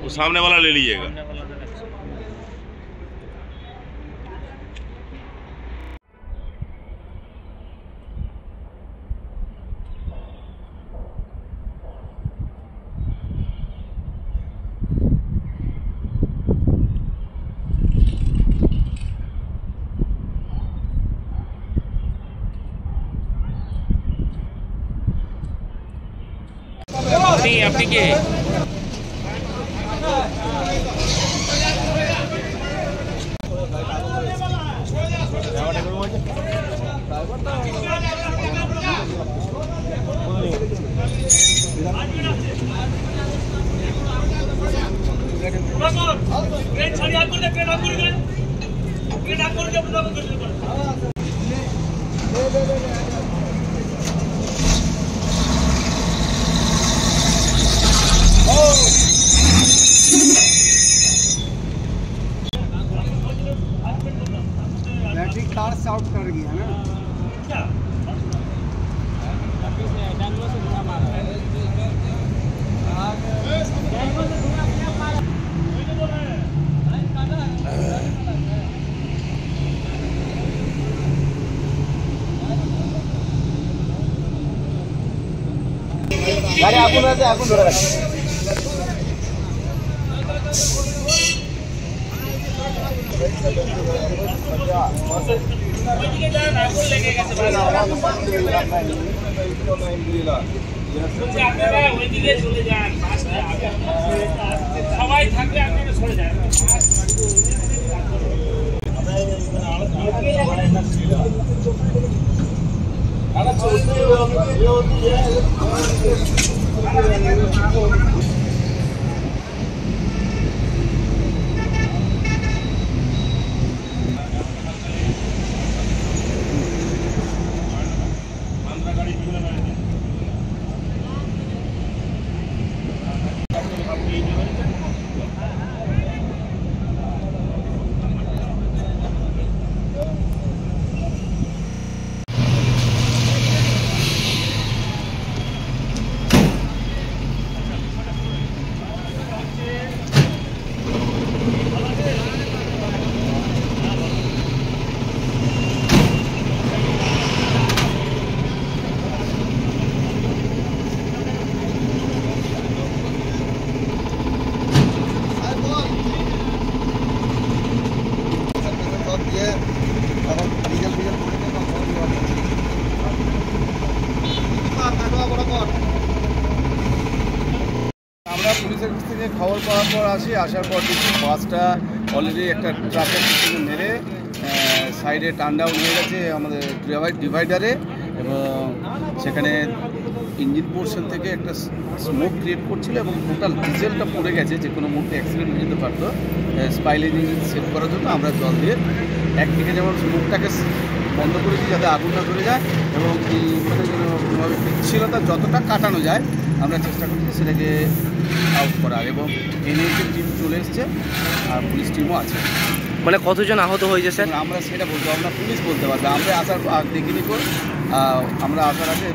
वो सामने वाला ले लीजिएगा। আপনি কে? बैटरी चार्ज आउट कर गया ना। गाड़ी आगुन আছে আগুন ধরে রাখো। ওইদিকে যান আগুন লেগে গেছে ভাই। আপনারা ওইদিকে চলে যান, পাশে আগুন সবাই থাকলে আপনারা সরে যান। আরে চলতে আমরা পুলিশের কাছ থেকে খবর পাওয়ার পর আসার পর দেখি বাসটা অলরেডি একটা ট্রাকের পিছনে মেরে সাইডে টার্ন ডাউন হয়ে গেছে আমাদের ডিভাইডারে, এবং সেখানে ইঞ্জিন পোর্শন থেকে একটা স্মোক ক্রিয়েট করছিল এবং টোটাল ডিজেলটা পড়ে গেছে, যে কোনো মুহূর্তে অ্যাক্সিডেন্ট হয়ে যেতে পারতো। স্পাইলেজ ইঞ্জিন সেভ করার জন্য আমরা জল দিয়ে একদিকে যেমন স্মোকটাকে বন্ধ করেছি যাতে আগুন না ধরে যায়, এবং মানে কোনোভাবে বিচ্ছিন্নতা যতটা কাটানো যায় আমরা চেষ্টা করছি সেটাকে আউট করার, এবং এনএইচের টিম চলে এসছে আর পুলিশ টিমও আছে। মানে কতজন আহত হয়েছে স্যার? আমরা সেটা বলতে আমরা পুলিশ বলতে পারবো, আমরা আসার দেখিনি তো, আমরা আসার আগে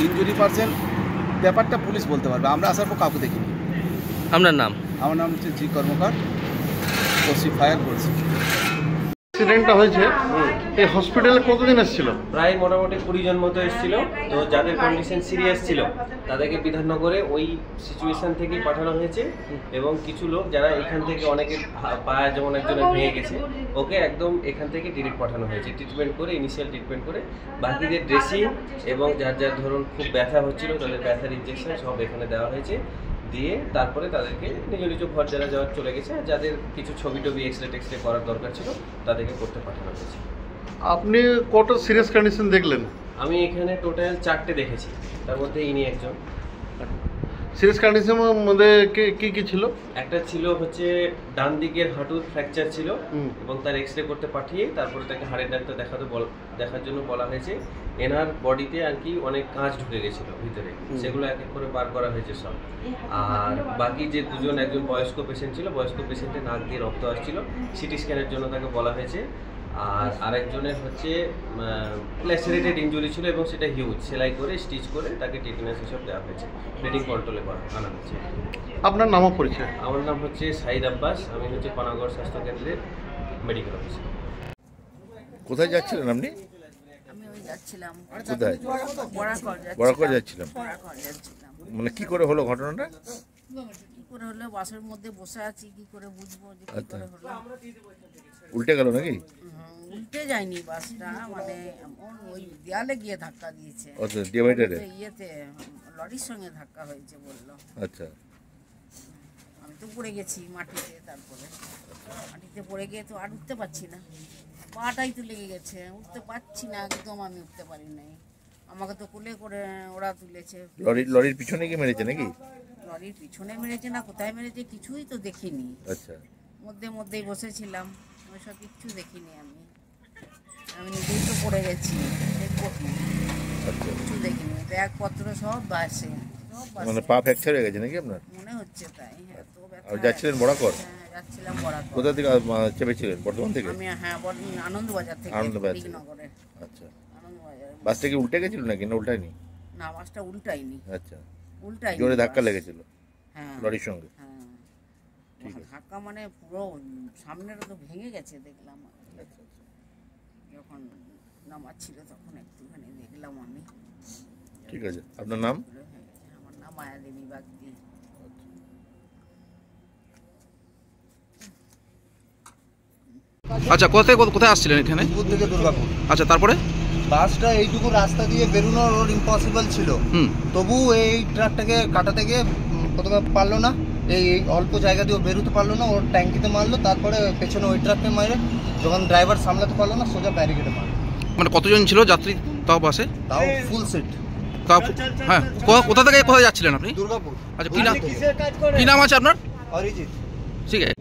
ইনজুরি পার্সেন ব্যাপারটা পুলিশ বলতে পারবে, আমরা আসার পর কাউকে দেখিনি। আপনার নাম? আমার নাম হচ্ছে জি কর্মকার, ওসি ফায়ার করছি। অ্যাক্সিডেন্টটা হয়েছে এই হসপিটালে কতদিন এসেছিল? প্রায় মোটামুটি 20 জন মতো এসেছিল। তো যাদের কন্ডিশন সিরিয়াস ছিল তাদেরকে বিধাননগরে ওই সিচুয়েশন থেকেই পাঠানো হয়েছে, এবং কিছু লোক যারা এখান থেকে অনেকের পায়ে যেমন একজনের ভেঙে গেছে, ওকে একদম এখান থেকে ডিরেক্ট পাঠানো হয়েছে ট্রিটমেন্ট করে, ইনিশিয়াল ট্রিটমেন্ট করে। বাকিদের ড্রেসিং এবং যার যার ধরুন খুব ব্যথা হচ্ছিল তাদের ব্যথার ইনজেকশন সব এখানে দেওয়া হয়েছে, দিয়ে তারপরে তাদেরকে নিজ নিজ ঘর যারা যাওয়ার চলে গেছে, আর যাদের কিছু ছবি টবি এক্সরে করার দরকার ছিল তাদেরকে করতে পাঠানো হয়েছে। আপনি কত সিরিয়াস কন্ডিশন দেখলেন? আমি এখানে টোটাল 4টে দেখেছি, তার মধ্যে ইনি একজন। সিরিয়াস কন্ডিশনের মধ্যে কি কি ছিল? একটা ছিল হচ্ছে ডান দিকের হাঁটুর ফ্র্যাকচার ছিল, এবং তার এক্সরে করতে পাঠিয়ে তারপরে তাকে হাড়ের ডাক্তার দেখার জন্য বলা হয়েছে। এনার বডিতে আর কি অনেক কাঁচ ঢুকে গেছিল ভিতরে, সেগুলো এক এক করে বার করা হয়েছে সব। আর বাকি যে দুজন, একজন বয়স্ক পেশেন্ট ছিল, বয়স্ক পেশেন্টের নাক দিয়ে রক্ত আসছিল, সিটি স্ক্যানের জন্য তাকে বলা হয়েছে। আর আরেকজনের হচ্ছে ল্যাসেরেটেড ইনজুরি ছিল এবং সেটা হিউজ, সেলাই করে স্টিচ করে তাকে টিটেনাস হিসেব দেওয়া হয়েছে, ব্লিডিং কন্ট্রোলে আনা হয়েছে। আপনার নাম ও পরিচয়? আমার নাম হচ্ছে সাইদ আব্বাস, আমি হচ্ছে পানাগড় স্বাস্থ্যকেন্দ্রের মেডিকেল অফিসার। কোথায় যাচ্ছিলেন আপনি? আমি ওই যাচ্ছিলাম কোথায়? বরাকর যাচ্ছিলাম। মানে কি করে হলো ঘটনাটা? কি করে হলো, বাসের মধ্যে বসে আছি, কি করে বুঝবো যে কি করে হলো। উল্টে গেল নাকি? উল্টে যায়নি বাসটা, মানে এমন ওই দেয়ালে গিয়ে ধাক্কা দিয়েছে। আচ্ছা, ডিভাইডারে? ইয়েতে লরির সঙ্গে ধাক্কা হয়েছে বললো। আচ্ছা, আমি তো পড়ে গেছি মাটিতে, তারপরে মাটিতে পড়ে গিয়ে তো আর উঠতে পারছি না, পাটাই তো লেগে গেছে, উঠতে পারছি না একদম, আমি উঠতে পারি নাই। আমাকে তো কোলে করে ওরা তুলেছে। লরির পিছনে কি মেরেছে নাকি? লরির পিছনে মেরেছে না কোথায় মেরেছে কিছুই তো দেখিনি। আচ্ছা, মধ্যেই বসেছিলাম, ওইসব কিচ্ছু দেখিনি। আমি নিজেই তো পড়ে গেছি, দেখবো কি? আচ্ছা, কিছু দেখিনি, ব্যাগপত্র সব বাসে, মানে পা ফ্র্যাকচার হয়ে গেছে নাকি আপনার? মনে হচ্ছে তাই। হ্যাঁ, তো আর যাচ্ছিলেন বরাকর? হ্যাঁ, যাচ্ছিলাম বরাকর। কোথা থেকে চেপেছিলেন? বর্ধমান থেকে? আমি আনন্দবাজার থেকে, আনন্দবাজার থেকে। নগরে আচ্ছা, আনন্দবাজার। বাসটা কি উল্টে গেছিল নাকি না উল্টায়নি? না, বাসটা উল্টাইনি, আচ্ছা, উল্টাইনি। জোরে ধাক্কা বাস। লেগেছিল হ্যাঁ, লরির সঙ্গে? হ্যাঁ, ঠিক আছে। ধাক্কা মানে পুরো সামনেটা তো ভেঙে গেছে দেখলাম। আচ্ছা, যখন নামাচ্ছিল তখন একটুখানি দেখলাম আমি। ঠিক আছে। আপনার নাম? আমার নাম মায়াদেবী বাগদি। আচ্ছা, কোথায় আসছিলেন এখানে? দুর্গাপুর থেকে দুর্গাপুর। আচ্ছা, তারপরে? বাসটা এইটুকু রাস্তা দিয়ে বেরোনো রোড ইম্পসিবল ছিল, তবু এই ট্রাকটাকে কাটাতে গিয়ে প্রথমে পারলো না, এই অল্প জায়গা দিয়ে বেরোতে পারলো না, ওর ট্যাঙ্কিতে মারলো, তারপরে পেছনে ওই ট্রাককে মারে, যখন ড্রাইভার সামলাতে পারলো না সোজা ব্যারিকেডে মারলো। মানে কতজন ছিল যাত্রী তাও বাসে? তাও ফুল সিট। তাও হ্যাঁ, কোথা থেকে কোথায় যাচ্ছিলেন আপনি? দুর্গাপুর। আচ্ছা, কি নাম আছে আপনার? অরিজিৎ। ঠিক আছে।